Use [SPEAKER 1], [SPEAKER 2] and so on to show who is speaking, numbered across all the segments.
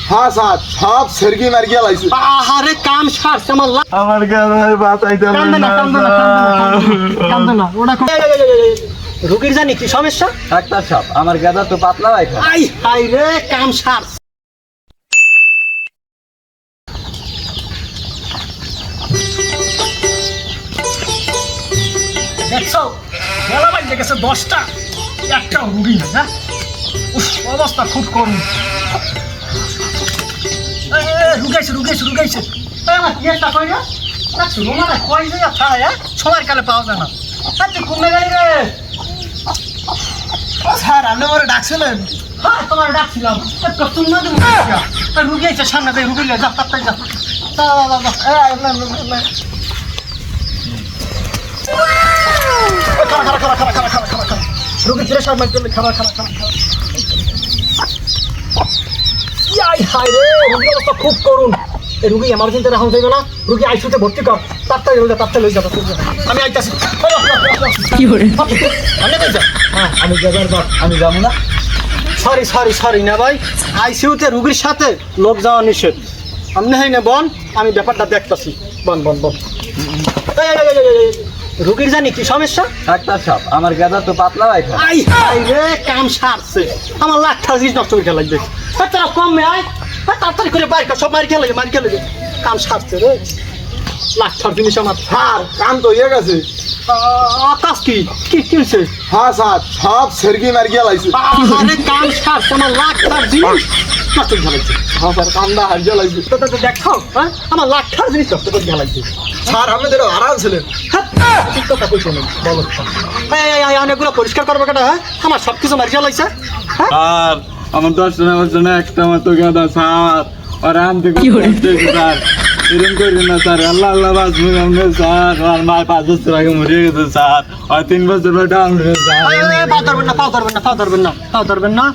[SPEAKER 1] হ্যাঁ স্যার সব সেরগি মার্গিয়া লাইছে।
[SPEAKER 2] আহারে কাম সারছে
[SPEAKER 1] আমার গায়ে বাঁচাইতে
[SPEAKER 2] কান্দে না ওটা রুগীর জানি কি সমস্যা?
[SPEAKER 3] ডাক্তার সাহেব আমার গাদা তো পাতলা পায়খানা।
[SPEAKER 2] আই হাই রে কাম সারছে। দেখছো বেলা বাজে গেছে 10টা, একটাও রুগী না। হ্যাঁ অবস্থা খুব করুন। রুগাইছে আমার কেসটা কই না রুমালে কই যায় খায় সময় কালে পাওয়া যায় না। আচ্ছা কমে গেলি রে
[SPEAKER 1] স্যার আপনি আমার ডাকছিলেন?
[SPEAKER 2] হ্যাঁ তোমার ডাকছিলাম তুমি রুগী আছে সামনে যাই রুগী যা তাড়াতাড়ি যা রুগী প্রেশার মাইক খাবার হাই রে রুগী অবস্থা খুব করুন। এই রুগী এমার্জেন্সি রাখা যাবে না, রুগী আইসিইউতে ভর্তি কর, তাড়াতাড়ি লই যাবো আমি আইতাছি। কি করে হ্যাঁ আমি যাবার পর আমি যাবো না। সরি না ভাই, আইসিইউতে রুগীর সাথে লোক যাওয়া নিষেধ। আপনি হাই না বন, আমি ব্যাপারটা দেখতাছি। বন রুগীর জানি কি সমস্যা?
[SPEAKER 3] ডাক্তার সাহেব আমার গাদা তো পাতলা পায়খানা।
[SPEAKER 2] আই হাই রে কাম সারছে, আমার লাখটা জিনিস নষ্ট করে খেলা লাগবে। তারা কমে আয় তাড়াতাড়ি করে বাইক সব মারি খেলে কাম সারছে রে লাখটার জিনিস আমার।
[SPEAKER 1] স্যার কাম তো হয়ে গেছে।
[SPEAKER 2] আকাশ কি হয়েছে?
[SPEAKER 1] হ্যাঁ স্যার সব সেরগি মার্গিয়া লাইছে।
[SPEAKER 2] আরে কাম সারছে আমার লাখটার জিনিস নষ্ট করে খেলাইছে।
[SPEAKER 1] হ্যাঁ স্যার কামটা হারিয়ে লাইছে।
[SPEAKER 2] তো দেখো হ্যাঁ আমার লাখটার জিনিস নষ্ট করে খেলাইছে।
[SPEAKER 1] স্যার আপনি তো আরাম ছিলেন।
[SPEAKER 2] ঠিক কথা কইছো না বলো অনেকগুলো পরিষ্কার করবো কেন? হ্যাঁ আমার সব কিছু মারি খেলাইছে।
[SPEAKER 3] আর আমার 10 টা বছর না একটা মতো গাদা স্যার আর আম থেকে স্যার এরকম করি না স্যার। আল্লাহ বাঁচবো আমরা স্যার। আর মা 5 বছর আগে মরে গেছে স্যার, আর 3 বছর ডাউন হয়ে স্যার।
[SPEAKER 2] পাও ধরবেন না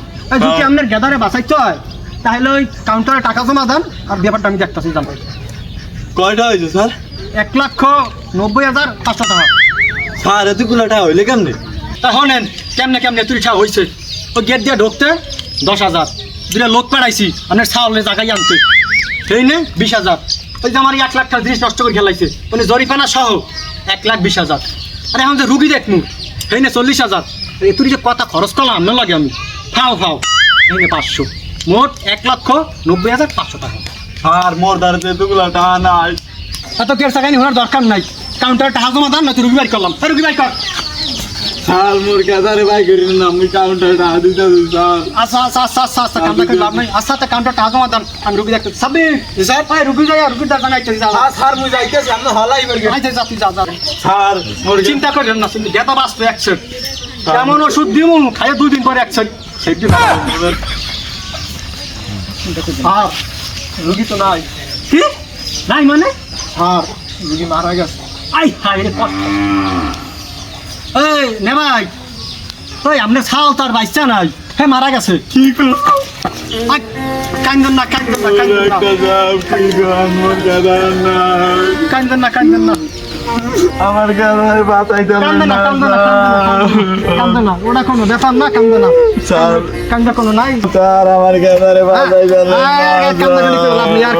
[SPEAKER 2] যদি আপনার গেদারে বাঁচাইতে হয় তাহলে ওই কাউন্টারে টাকা জমা দেন, আর ব্যাপারটা আমি দেখতেছি জানতে।
[SPEAKER 3] কয়টা হয়েছে স্যার?
[SPEAKER 2] 1,90,500 টাকা।
[SPEAKER 3] স্যার এতগুলো টাকা হইলে কেমনে?
[SPEAKER 2] শোনেন কেমনে তুই ঠা হয়েছে ওই গেট দিয়ে ঢুকতে 10,000, দুটা লোক পাঠাইছি আপনার ছাওলে জায়গায় আনতে, সেই নে 20,000। ওই যে আমার 1 লাখ টাকা জিনিস নষ্ট করে খেলাইছে মানে জরিপানা সহ 1,20,000। আরে এখন যে রুগী দেখমু সেই নে 40,000। তুই যে কথা খরচ করলাম না লাগে আমি ফাও এই নে 500, মোট 1,90,500 টাকা।
[SPEAKER 3] স্যার মোর দাঁড়াতে এতগুলো টাকা নাই।
[SPEAKER 2] এত কেয়ার টাকা নিয়ে দরকার নাই, কাউন্টারে টাকা জমা দেন না তুই রুগী বাই করলাম। রুগী বাই কর।
[SPEAKER 3] স্যার মোর গাদারে ভাই করি না, আমি কাউন্টারে টাকা দিতে স্যার।
[SPEAKER 2] আচ্ছা কাউন্টার করে লাভ নাই। আচ্ছা কাউন্টার টাকা জমা দেন, আমি রুগী দেখতে সাবির স্যার ভাই রুগী যাই রুগীর দরকার নাই।
[SPEAKER 1] হ্যাঁ স্যার মুই যাইতেছি আপনি হলাই বলগে।
[SPEAKER 2] যা তুই যা
[SPEAKER 3] স্যার মোর
[SPEAKER 2] চিন্তা করেন না, কিন্তু গেতা বাঁচবে 100। কেমন ওষুধ দিমু খাইয়ে 2 দিন পরে 100 সেটি। আর রুগী তো নাই। কি নাই মানে?
[SPEAKER 1] স্যার রুগী মারা গেছে।
[SPEAKER 2] আই হাই রে কষ্ট। এই নে ভাই ওই আপনার ছাল তার বাচ্চা নাই, হ্যাঁ মারা গেছে।
[SPEAKER 3] কি করব?
[SPEAKER 2] কান্দন না
[SPEAKER 3] আমার গাদারে বাঁচাইতে
[SPEAKER 2] কান্দে না ওটা কোনো ব্যাপার না, কান্দে না
[SPEAKER 3] স্যার।
[SPEAKER 2] কান্দা কোনো নাই
[SPEAKER 3] স্যার আমার গাদারে বাঁচাইতে
[SPEAKER 2] আর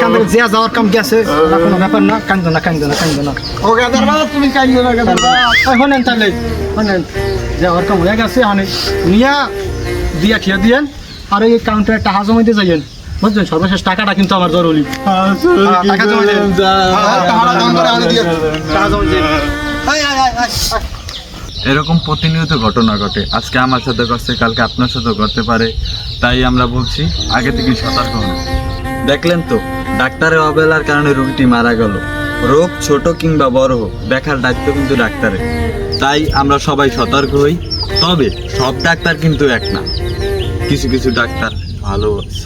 [SPEAKER 2] কান্দে যে যাওয়ার কাম গেছে ওটা কোনো ব্যাপার না, কান্দে না।
[SPEAKER 1] ও গাদার বাবা তুমি কাইন্দ না গাদার বাবা।
[SPEAKER 2] শোনেন তাহলে শোনেন যাওয়ার কাম হয়ে গেছে, অনেক নিয়া দিয়া খেয়ে দিয়েন, আর এই কাউন্টারে টাকা জমা দিয়ে যাইয়েন বুঝলেন। সর্বশেষ টাকাটা কিন্তু আমার জরুরি। টাকা জমা দিয়ে
[SPEAKER 4] এরকম প্রতিনিয়ত ঘটনা ঘটে, আজকে আমার সাথে ঘটছে, কালকে আপনার সাথেও ঘটতে পারে। তাই আমরা বলছি আগে থেকে সতর্ক হন। দেখলেন তো ডাক্তারের অবহেলার কারণে রোগীটি মারা গেল। রোগ ছোট কিংবা বড় হোক, দেখার দায়িত্ব কিন্তু ডাক্তারের। তাই আমরা সবাই সতর্ক হই। তবে সব ডাক্তার কিন্তু এক না, কিছু ডাক্তার ভালো আছে।